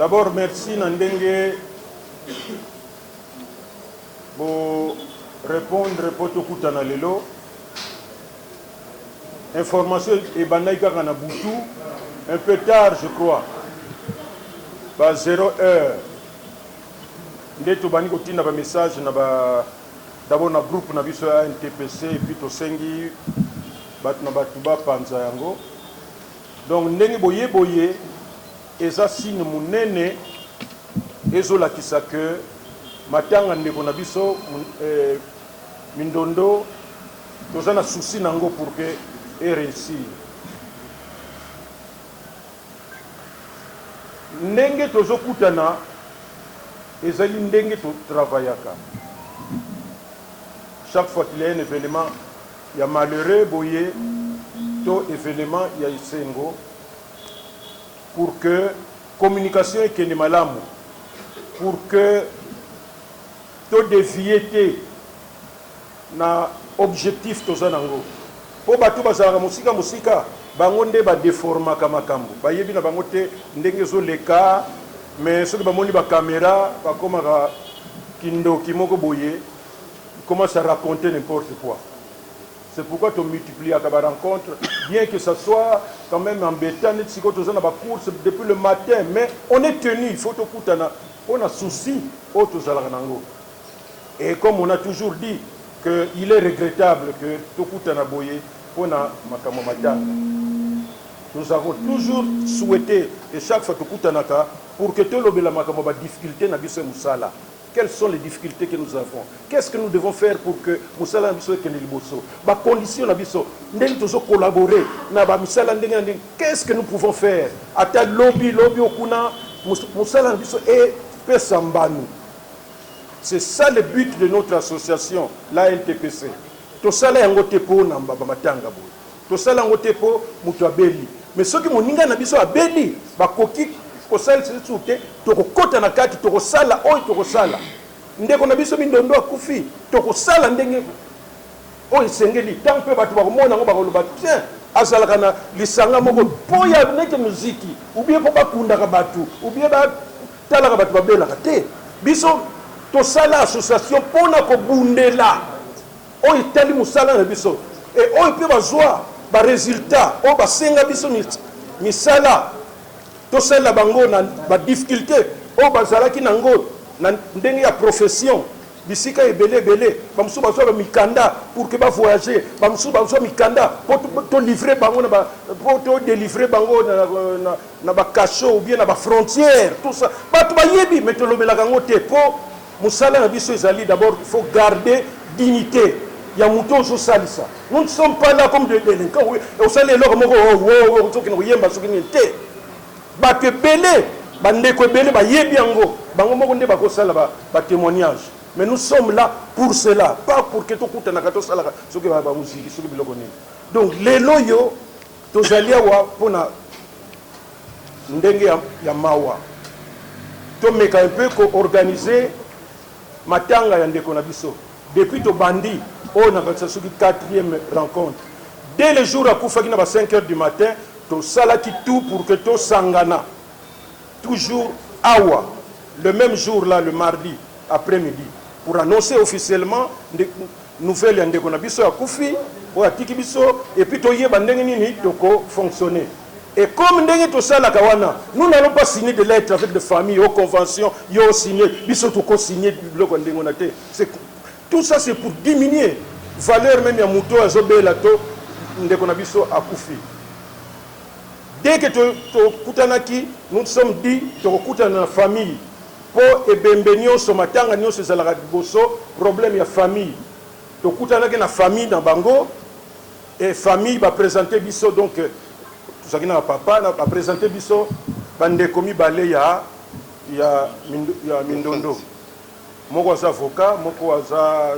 D'abord, merci Nandenge pour répondre pour tout kutana lelo. Information et banaïka kana butu un peu tard je crois. Ba 0 heure. Ndeto bani kotina ba message na ba d'abord na groupe na biso ya NTPC et puis to sengi bat na batu ba panza yango. Donc ndenge boye eza signe munene ezolakisa que matanga ndeko na biso mindondo toza na souci nango pour que et réussir. Ndenge tozokutana ezali ndenge to travaillaka. Chaque fois qu'il y a un événement, il y a malheureux boye to événement il y a isengo pour que communication et kende malamu, pour que to déviété na objectif tozanango. Po batu bazalaka musika bango nde ba déformaka makambo bayebi na bango te ndenge zo leka mais soki bamoni ba caméra bakomaka kindoki moko boye commence à raconter n'importe quoi. C'est pourquoi tu multiplies à ta rencontre, bien que ça soit quand même embêtant, course depuis le matin, mais on est tenu, il faut te coutana, on a souci, et comme on a toujours dit qu'il est regrettable que tu coutana boye, on a makamomata. Nous avons toujours souhaité, et chaque fois que tu coutanaka, pour que tu aies la difficulté na biso musala. Quelles sont les difficultés que nous avons? Qu'est-ce que nous devons faire pour que Moussala Bisso et Keneliboso, ma condition Bisso, nous collaborer, qu'est-ce que nous pouvons faire? À ta lobby okuna, Moussala Bisso et Pesambanu. C'est ça le but de notre association, la NTPC. Tout ça là, on est pour Nambamatangaboy. Tout ça là, on est pour Moutouabeli. Mais ceux qui m'ont dit que Abeli, Bakoki, kosala tsoute tokokota na kati tokosala oyo tokosala ndeko na biso mindondo akufi tokosala ndenge oyo sengeli tant pe batu bakomona ngo bakoloba tiens azalaka na lisanga moko po ya neke muziki ou bien po bakundaka batu ou bien batalaka batu babelaka te biso tosala association pona kobundela oyo tali musala na biso et oyo pe bazwa ba résultat oyo basenga biso misala tout ça la bango na ba difficulté o bazala ki nango na ndenge ya profession bisika ebele bamusu bazwa ba mikanda pour que ba voyager bamusu bazwa mikanda pour to livrer bango na ba pour to délivrer bango na ba cachot ou bien na ba frontière tout ça batu ba yebi metolobela kango te po musala na biso ezali d'abord il faut garder dignité ya muto zo salisa nous ne sommes pas là comme des délinquants au salé lo moko oh to kino yemba so kino te bato ebele bandeko ebele bayebi yango bango moko nde bakosala ba témoignage mais nous sommes là pour cela pas pour que tokutanaka tosalaka soki bamuziki soki biloko nini donc lelo yo tozali awa mpona ndenge ya mawa tomeka un peu koorganiser matanga ya ndeko na biso depuis tobandi oyo nakatisa soki 4e rencontre dès le jour akufaki na ba 5 heures du matin tout ça qui tout pour que tout sangana toujours awa le même jour là le mardi après-midi pour annoncer officiellement des nouvelles ndeko na biso ya kufi o atiki biso et puis to yeba ndenge nini toko fonctionner et comme ndenge to sala kawana nous n'allons pas signer de lettres avec des familles aux conventions yo signer biso toko signer biloko ndenge na te c'est tout ça c'est pour diminuer valeur même ya muto azobela to ndeko na biso akufi. Dès que nous sommes dit que nous sommes la famille, pour ebembenio somatanga nyo sezalaka boso problème ya famille. To kutana ke na famille dans bango et famille va présenter biso donc tout ça qui na papa va présenter biso bande komi balé ya mindondo. Moko za avocat, moko za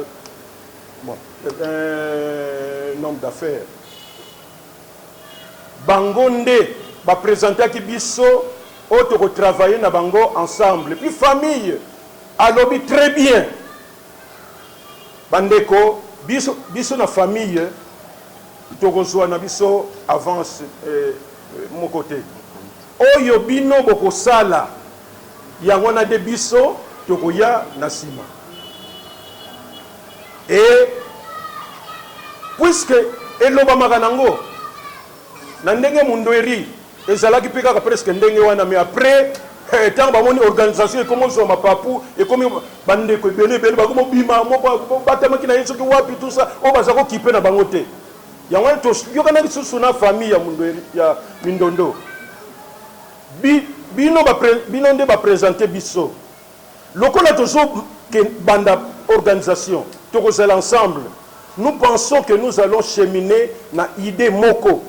bon un homme d'affaires. Bangonde va présenter qui biso autre travailler na bango ensemble puis famille a lobby très bien bandeko biso na famille tokozwa na biso avance mon côté oyo bino boko sala yango na de biso tokoya na sima. Et puisque eloba makanango na ndenge mundoeri ezalaki pe kaka presque ndenge wana, mais après tant bamoni organisation comment so mapapu et comme bande ko bele bakomo bima moko batamaki na yeso ki wapi tout ça o bazako kipe na bango te yango to yokana lisusu na famille ya mundoeri ya Mindondo bino nde ba présenter biso lokola tozo ke banda organisation tokozala ensemble. Nous pensons que nous allons cheminer na idée moko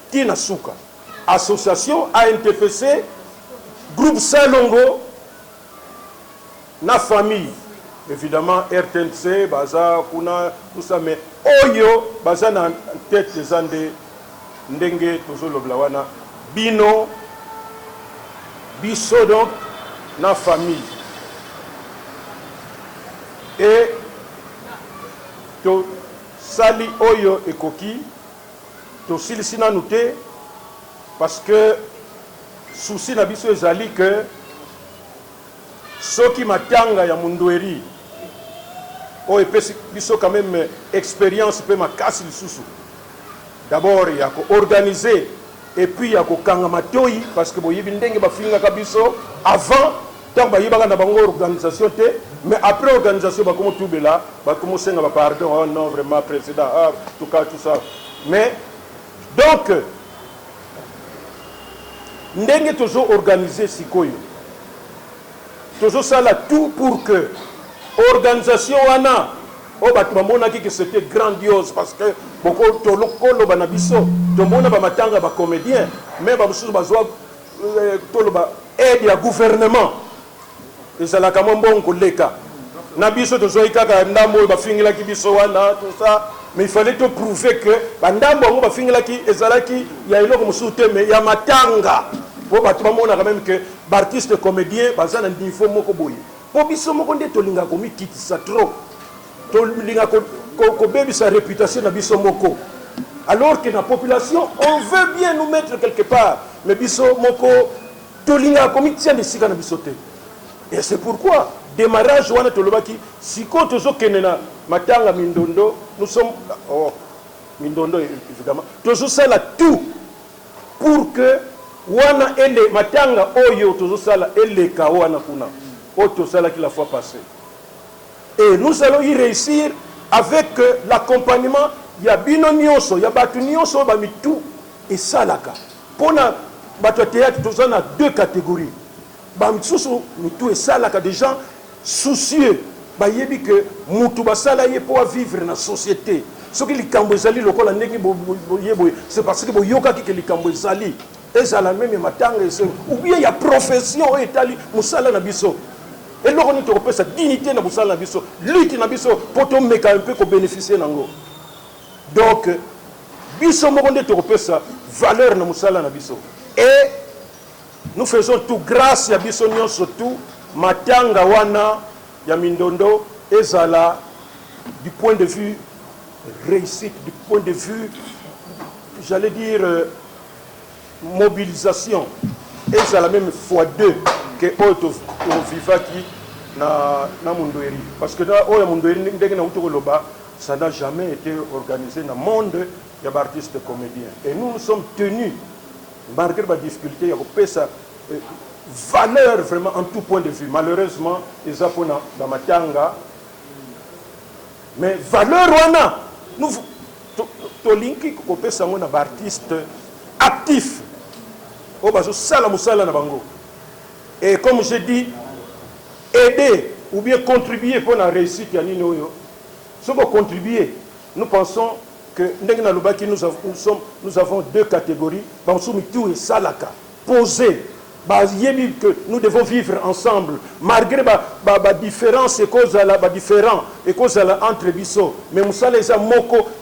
qui na suka association ANTPC groupe Salongo na famille évidemment RTNC baza kuna tout ça, mais oyo baza na tête des ande ndenge tozolobla wana bino biso donc na famille et to sali oyo ekoki to silisi nanu te parce que souci na biso ezali que soki matanga ya mundoeri o epesi biso quand même expérience pe makasi lisusu d'abord ya ko organiser et puis ya ko kanga matoi parce que boyebi ndenge bafingaka biso avant tant bayibaka na bango organisation te, mais après organisation bakomo tubela bakomo senga ba pardon, oh non vraiment président, ah tout cas tout ça, mais donc ndenge toujours organiser sikoyo toujours ça là tout pour que organisation wana o batu bamonaki que c'était grandiose parce que beaucoup tolokolo bana biso tomona ba matanga ba comédien mais ba mususu bazwa toloba aide ya gouvernement ezalaka mbongo leka na biso tozoi kaka ndambo bafingilaki biso wana tout ça, mais il fallait te prouver que bandambo ngo bafingilaki ezalaki ya eloko mususu te mais ya matanga po batu bamona quand même que artiste comédien bazana niveau moko boye po biso moko nde tolinga komi kitisa trop tolinga ko bebi sa réputation na biso moko alors que la population on veut bien nous mettre quelque part mais biso moko tolinga komi tient de sika na biso te. Et c'est pourquoi démarrage wana tolobaki siko tozo kenena matanga Mindondo nous sommes Mindondo évidemment tozo sala tout pour que wana ele matanga oyo tozo sala ele ka wana kuna oto sala qui la fois passée et nous allons y réussir avec l'accompagnement ya bino nyonso ya batu nyonso ba mitu et salaka pona bato théâtre tozo na deux catégories. Bamsusu mitu esalaka des gens soucieux bayebi que mutu basala ye pour vivre na société soki likambo ezali lokola ndenge boyeboye c'est parce que boyoka ki que likambo ezali ezala même matanga ou bien ya profession etali musala na biso eloko ni tokopesa dignité na musala na biso lutte na biso poto meka un peu ko bénéficier nango donc biso moko nde tokopesa valeur na musala na biso et nous faisons tout grâce à Bissonion surtout matanga wana ya Mindondo ezala du point de vue réussite, du point de vue j'allais dire mobilisation ezala même fois deux que auto vivaki na mundoeri parce que na oya mundoeri ndenge na utokoloba ça n'a jamais été organisé dans le monde ya artistes comédiens et nous sommes tenus malgré la difficulté, il y a sa valeur vraiment en tout point de vue. Malheureusement, ils ont dans Matanga. Mais valeur, nous tolinki kopé sa un artiste actif. Et comme je dis, aider ou bien contribuer pour la réussite, si vous contribuez, nous pensons que nous avons deux catégories. Tout et Salaka. Poser. Que nous devons vivre ensemble. Malgré la différence et cause entre Bisso. Mais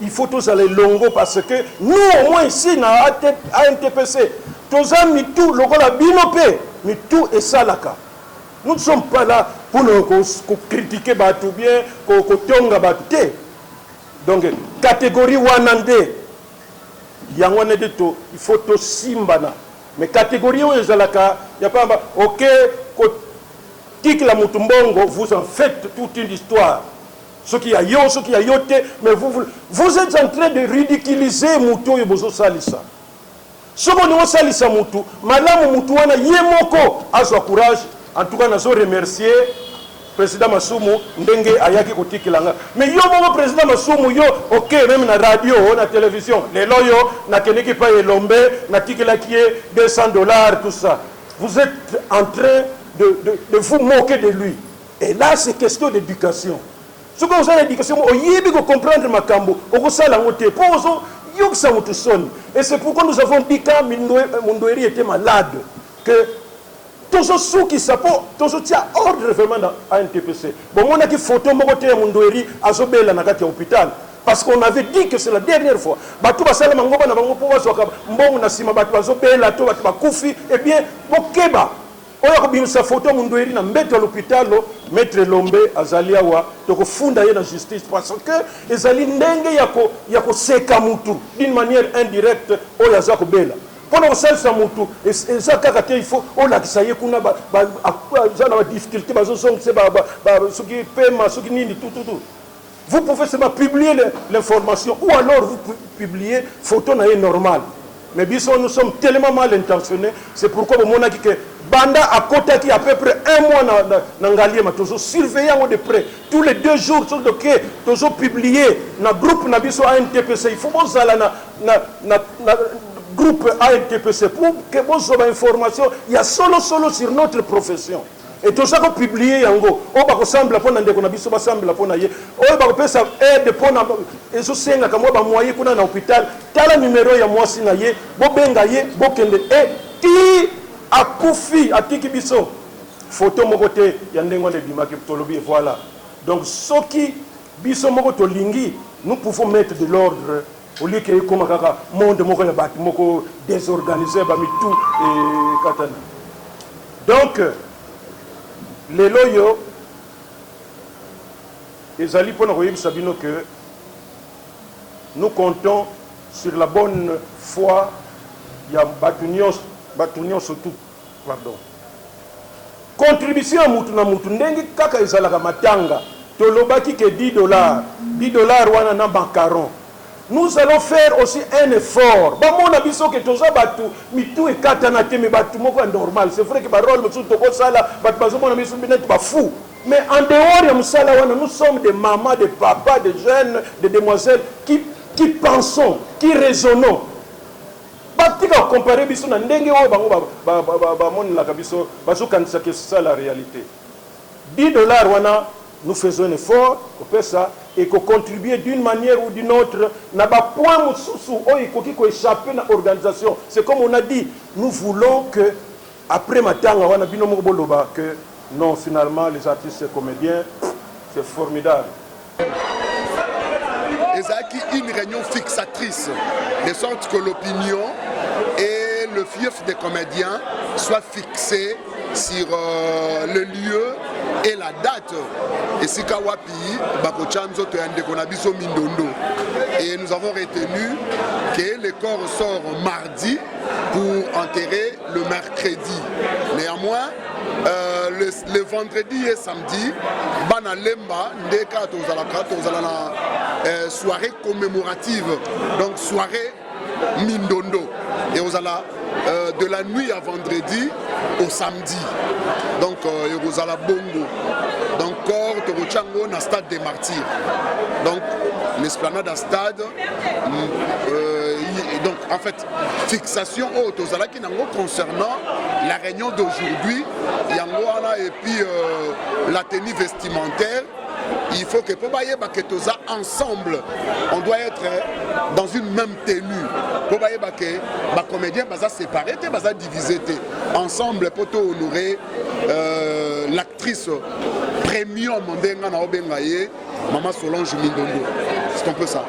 il faut tous aller longo parce que nous, au moins ici, à NTPC, tous amis, tout, le rôle à Binopé, mais tout et Salaka. Nous ne sommes pas là pour nous critiquer ou bien pour tonga baté. Donc, catégorie Wanande, il faut to simbana. Mais catégorie où il y a pas ok, tique la mutumbongo, vous en faites toute une histoire. Ce qui a yo, ce qui a yote, mais vous êtes en train de ridiculiser Moutou et Bozo Salissa. Ce qu'on a Salissa Moutou, Madame Moutouana Yemoko a son courage. En tout cas, nous avons remercié le président Masumu, Ndenge Ayaki Kotikilanga. Mais yo, mon président Masumu, yo, ok, même na radio, na télévision, les loyaux, na Keneki Paye Lombe, na Tikila qui est $200, tout ça. Vous êtes en train de vous moquer de lui. Et là, c'est question d'éducation. Ce que vous avez l'éducation, vous devez comprendre ma cambo, vous savez la montée, pour vous, et c'est pourquoi nous avons dit quand Mundoueri était malade, que tous ceux qui savent, tous ceux qui ont ordre vraiment dans ANTPC. Bon, on a dit photo de Mundoueri à Zobela dans l'hôpital. Parce qu'on avait dit que c'est la dernière fois. Batou basala mangoba na bango pouvoir soka mbongo na sima batou bazobela to batou bakufi et bien bokeba. Oya ko bimisa photo Mundoueri na mbeto à l'hôpital maître Lombe azalia wa to ko funda ye na justice parce que ezali ndenge yako seka mutu d'une manière indirecte oya za ko bela. Pendant que ça mutu et ça kaka il faut on la kisaye kuna ba za na difficulté bazo song se ba soki pema soki nini tout. Vous pouvez seulement publier l'information ou alors vous publiez photo normale. Mais nous sommes tellement mal intentionnés, c'est pourquoi on a dit que Banda à côté qui à peu près un mois dans Ngalié, mais toujours surveillant de près. Tous les 2 jours, toujours publié dans le groupe Nabiso ANTPC. Il faut que vous allez dans groupe ANTPC pour que vous ayez information. Il y a solo sur notre profession. Et tout ça qu'on publie yango, on va ressemble à pona ndeko na biso ba semble à pona ye. On va pesa aide pona et so senga kama ba moyen kuna na hôpital, tala numéro ya mwasi na ye, bo benga ye, bo kende et ti akufi atiki biso. Photo moko te ya ndengo de bimaki tolobi voilà. Donc soki biso moko to lingi, nous pouvons mettre de l'ordre au lieu que comme kaka monde moko ya batu moko désorganisé ba mitu et katana. Donc les loyaux, ils allaient pour nous dire que nous comptons sur la bonne foi. Il y a Batunion surtout. Pardon. Contribution à Moutuna Moutundengi, kaka izalaka matanga. Tolobaki que $10. $10 wana na bancaron. Nous allons faire aussi un effort. Bamona biso que toza batu mitu e katana te me batu moko normal. C'est vrai que ba rôle musu toko sala batu bazomona biso binet ba fou. Mais en dehors de musala wana nous sommes des mamans, des papas, des jeunes, des demoiselles qui pensons, qui raisonnons. Batika comparer biso na ndenge o bango ba moni la biso baso kanisa que c'est ça la réalité. $10 wana nous faisons un effort pour ça et qu'on contribue d'une manière ou d'une autre n'a pas point qui échapper à l'organisation. C'est comme on a dit, nous voulons que après matanga wana binomo boloba que non finalement les artistes et comédiens c'est formidable. C'est une réunion fixatrice de sorte que l'opinion et le fief des comédiens soient fixés sur le lieu et la date. Et si Kawapi, Bakochanzo, Toyandekonabiso Mindondo. Et nous avons retenu que le corps sort mardi pour enterrer le mercredi. Néanmoins, le vendredi et samedi, Bana Lemba, Ndeka, Tozala, soirée commémorative, donc soirée Mindondo. Et aux de la nuit à vendredi au samedi. Donc, Yerozala Bongo. Donc, corps Torochango dans le stade des martyrs. Donc, l'esplanade à stade. Donc, en fait, fixation haute aux Alaki concernant la réunion d'aujourd'hui. Yangoana et puis la tenue vestimentaire. Il faut que pour bailler baketoza ensemble, on doit être dans une même tenue. Pour bailler baké, ba comédien baza séparé, baza divisé. Ensemble pour honorer l'actrice premium ndenga na obengaye, Maman Solange Mindondo. C'est un peu ça.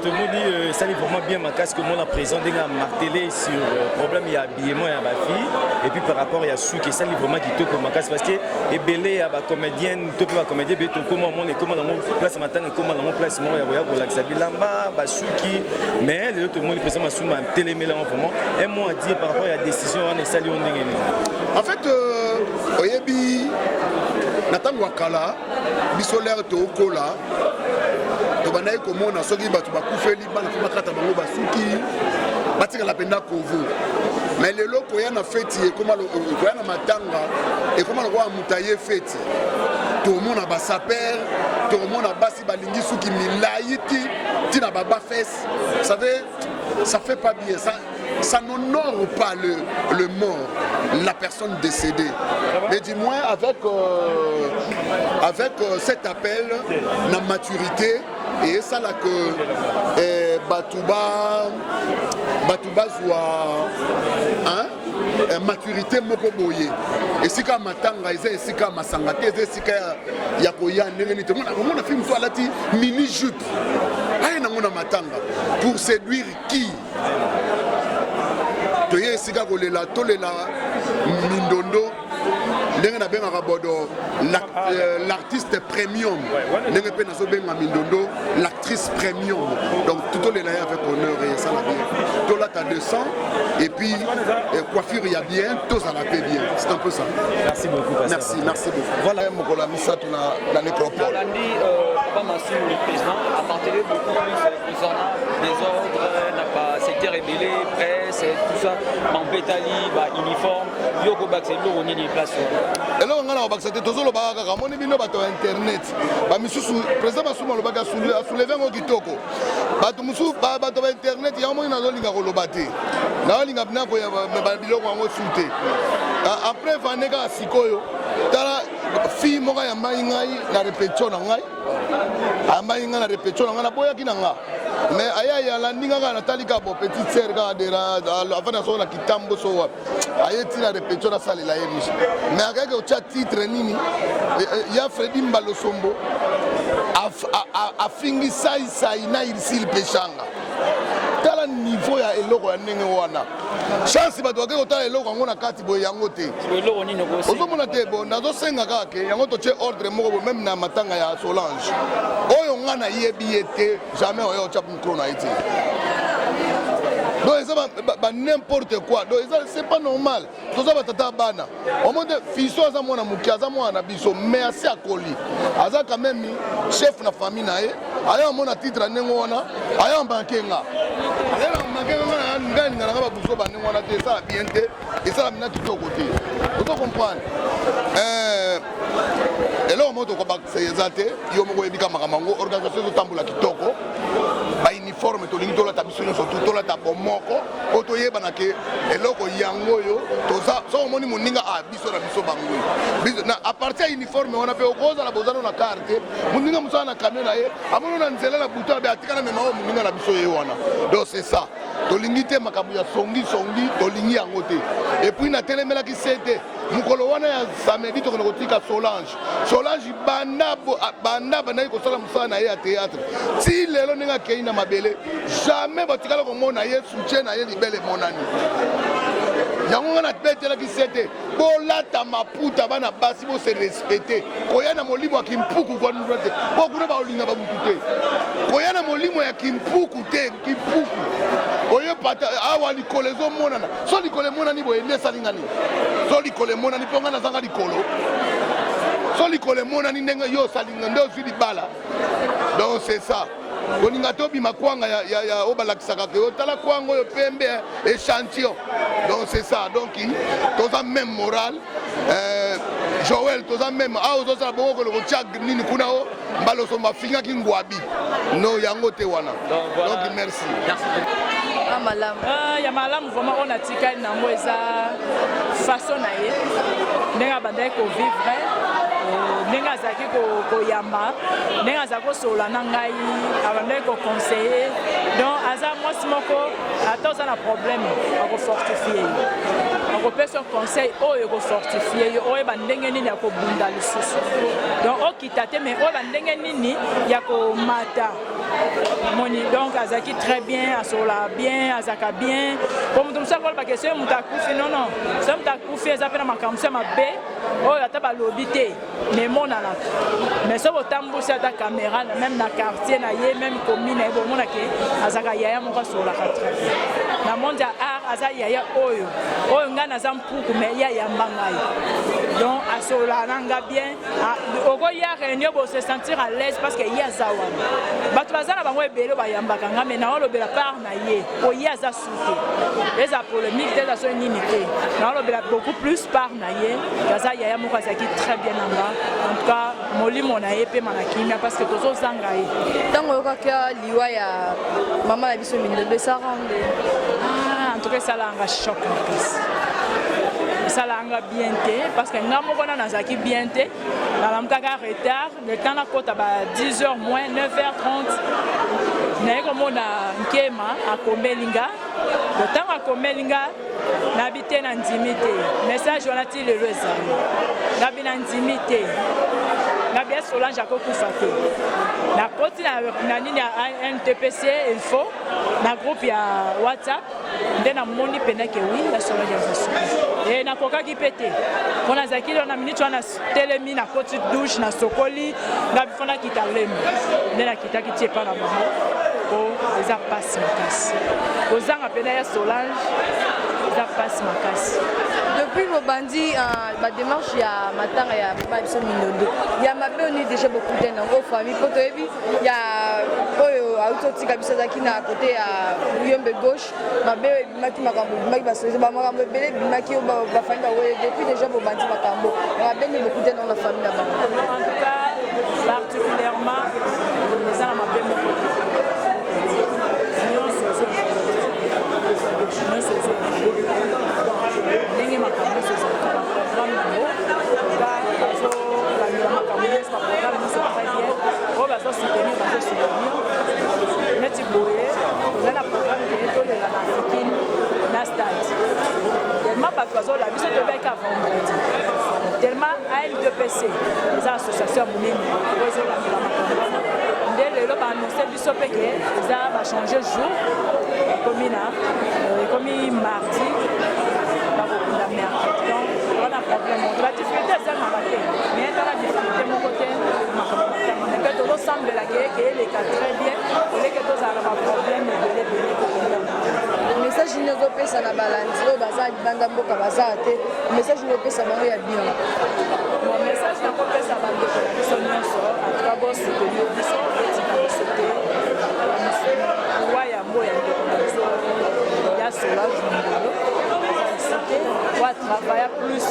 Tout le monde dit ça est vraiment bien ma casque que moi la présent déjà martelé sur le problème il y a habillement et ma fille et puis par rapport il y a sous qui ça est vraiment qui toque ma casque parce que et belé à ba comédienne tout pas comédien mais tout comment on est comment dans mon place matin comment dans mon place moi il y a relax bilamba ba sous qui mais le tout le monde présent sous ma télé mais là vraiment un mot à dire par rapport à la décision on est sali on est en fait oyebi natango akala biso l'air tokola tobandaki komona soki bato bakufeli bana fo bakata bango basuki batikala mpenza kovu mais lelo koya na feti koya na matanga ekoma lokola muta ye feti tomona basaper tomona basi balingi suki milai tina baba fesse ça fait pas bien ça n'honore pas le mort, la personne décédée. Mais du moins avec cet appel, la maturité, et ça là que Batouba soit maturité moko boye. Et si ka matanga eza si ka masangate eza si ka yakoya ndenge te mona film soit lati mini jupe. Aye na mona matanga pour séduire qui? Toye esika kolela tolela mindondo ndenge na benga bodo l'artiste premium ndenge pe nazo benga mindondo l'actrice premium donc tout les là avec honneur et ça la bien tout là t'as 200 et puis coiffure il y a bien tout ça la paie bien c'est un peu ça. Merci beaucoup pasteur. Merci beaucoup. Voilà mokola misato na nécropole. Papa Massou, le président, a parlé beaucoup plus concernant des ordres, n'a pas secteur ébélé, presse, tout ça, Mampetali, uniforme, Yoko Baxelo, on y est place. Et là, on a baxé tous les bagarres, on est venu sur internet. Président Massou Malobaga a soulevé un kitoko. Bato Moussou, bato internet, il y a un moment où on a rolobate. Là, on a bien pour biloko en consulter. Après, Vanega a Sikoyo, tala fille moka ya maingai na répétition na ngai. Amainga na répétition na boya kinanga. Mais aya ya landinga na talika bo petite sœur ga dera avant na so na kitambo so wa. Ayeti na répétition na salle la yebish. Mais akake o chat titre nini ya Fredi Mbalosombo afingi sai na irisil peshanga. Tala niveau ya eloko ya ndenge wana. Chance bato bakeko tala eloko yango na kati boye yango te. Ozomona te bo nazo senga kake yango toche ordre moko bo même na matanga ya Solange. Oyo ngana yebi ete jamais oyo chap micro na ite. Donc ça n'importe quoi. Donc c'est pas normal. Tout ça va tata bana. Au moins fiso aza mwana muki aza mwana biso mais assez akoli. Aza quand même chef na famille na ye. Aya mona titre nengo wana. Aya mbankenga. Aya mbankenga ngani ngana ba buso ba nengo wana te ça bien te et ça la mina tout côté. Vous comprenez? Et là on monte ko ba seyezate yo moko ebika makamango organisation zo tambula kitoko. Ba uniforme to lingi to la tabiso surtout to la tabomoko otoyeba na ke eloko yango yo toza so moni moninga a biso na biso bango biso na a partir ya uniforme wana pe okoza la bozana na carte moninga musana na camion na ye amono na nzela la buto be atikana me mawo moninga na biso ye wana donc c'est ça to lingi te makabu ya songi to lingi yango te et puis na telemela ki sete mukolo wana ya samedi to kotika Solange banda bana ko sala musana na ye ya théâtre si lelo ninga ke na mabele jamais batikala ko mona ye soutien na ye libele monani yango ngana betela ki sete bolata maputa bana basi bo se respecter koyana molimo ya kimpuku kwa nurate bo kuna ba olinga ba mutute koyana molimo ya kimpuku te kimpuku oyo pata awa likolezo monana so likole monani bo ende salingani so likole monani ponga na zanga likolo so likole monani ndenge yo salinga ndo zwi libala donc c'est ça. Koninga tobi makwanga ya obalakisaka ke otala kwango yo pembe échantillon. Donc c'est ça. Donc toza même moral Joël toza même aozo sa bongo ko chag nini kuna o mbaloso mafinga ki ngwabi. No yango te wana. Donc merci. Ya malamu vraiment on a tika na moza façon na ye. Ndenga bandai ko vivre. Nenga zaki ko yamba nenga zako sola na ngai abandai ko conseiller donc aza mwasi moko atoza na problème ako fortifier ako pesa conseil oyo ko fortifier oyo bandenge nini ako bunda lisusu donc okitate mais oyo bandenge nini ya ko mata moni donc azaki très bien asola bien azaka bien comme tout ça ba question mutakufi non ça mutakufi ezapena makamsa mabe oyo ata ba lobité mais mon ala mais ça botambo ça ta caméra même na quartier na ye même commune et bon monake azaka yaya moko sur la 4 na monde ya art aza yaya oyo nga naza mpuku me ya yamba ngai donc asola nanga bien okoya réunion bo se sentir à l'aise parce que ya aza wana bato baza na bango ebele bayambaka nga me naolobela part na ye oye aza suke eza polémique te eza so nini te naolobela beaucoup plus part na ye aza yaya moko azalaki très bien nanga en tout cas molimo na ye mpe manakimia parce que tozozanga ye ntango oyokaka liwa ya mama na biso Mindondo esarande en tout cas esalanga choc makasi esalanga bien te parce que nga moko na nazalaki bien te nalamukaka retard le temps nakota ba 10h moins 9h30 naye komona nkema akomelinga le temps akomelinga nabi te na ndimi te message wana ti lelo ezali nabi na ndimi te nabi ya Solange akokufa te nakoti na nini ya NTPC info na groupe ya WhatsApp nde namoni peneke wi ya Solange azasuka e nakokaki mpe te mpo nazalaki lelo na minute wana telemi nakoti douche na sokoli nabi mpo nakita lemi nde nakitaki ti epa na bango po eza pasi makasi kozanga pena ya Solange eza pasi makasi. Depuis bobandi ba démarche ya matanga ya papa biso Mindondo ya mabe on est déjà beaucoup de dans famille po toyebi ya oyo autotika biso zaki na côté ya Yombe gauche mabe maki makambo maki basoze ba makambo ebele maki ba famille ba oyo depuis déjà bobandi makambo mabe ni beaucoup de dans la famille là-bas. En tout cas particulièrement les ana mabe moko ndenge makambo ezozalaka baprogramme nango bazolandela makambo nyonso baprogramme nyonso très bien oyo bazosoutenir neti boye oza na programme keye tolela na africaine na stade tellement bato bazola biso tobeka vendredi tellement AL2PC eza association ya monene oyo ezolandela makambo wana nde lelo baannonce biso mpe ke eza bachange jour ekomi mardi bakokunda mercredi donc wana problème moko badifficulté ezalaka te mais tala difficulté moko te makambo matanga mpe tozosambelaka eke eleka très bien oleke tozala na baproblème ebele kokunda message nini ozopesa na balandi oyo baza libanda mboka baza te message nini opesa bango ya bien message nakopesa bandeko na biso nyonso atuka bosoutenir biso etika biso te pouvoir yango ya ndeko na biso ya Solange Mindondo te wa travailler plus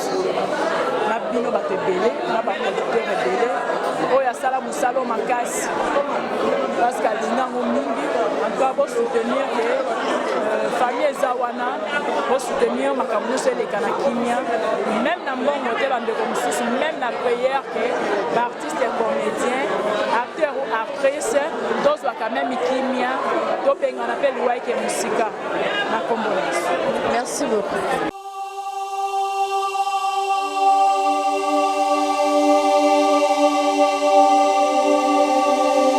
na bino bato ebele na baproducteur ebele oyo asala mosala makasi parce que alingango mingi antoa bosoutenir ke famille eza wana bosoutenir makambo nyonso eleka na kimia même na mbongo te bandeko mosusu même na prière ke baartiste et comédien acteur ou actrice tozwaka même kimia tobengana mpe liwaike mosika na kombo na biso. Merci beaucoup.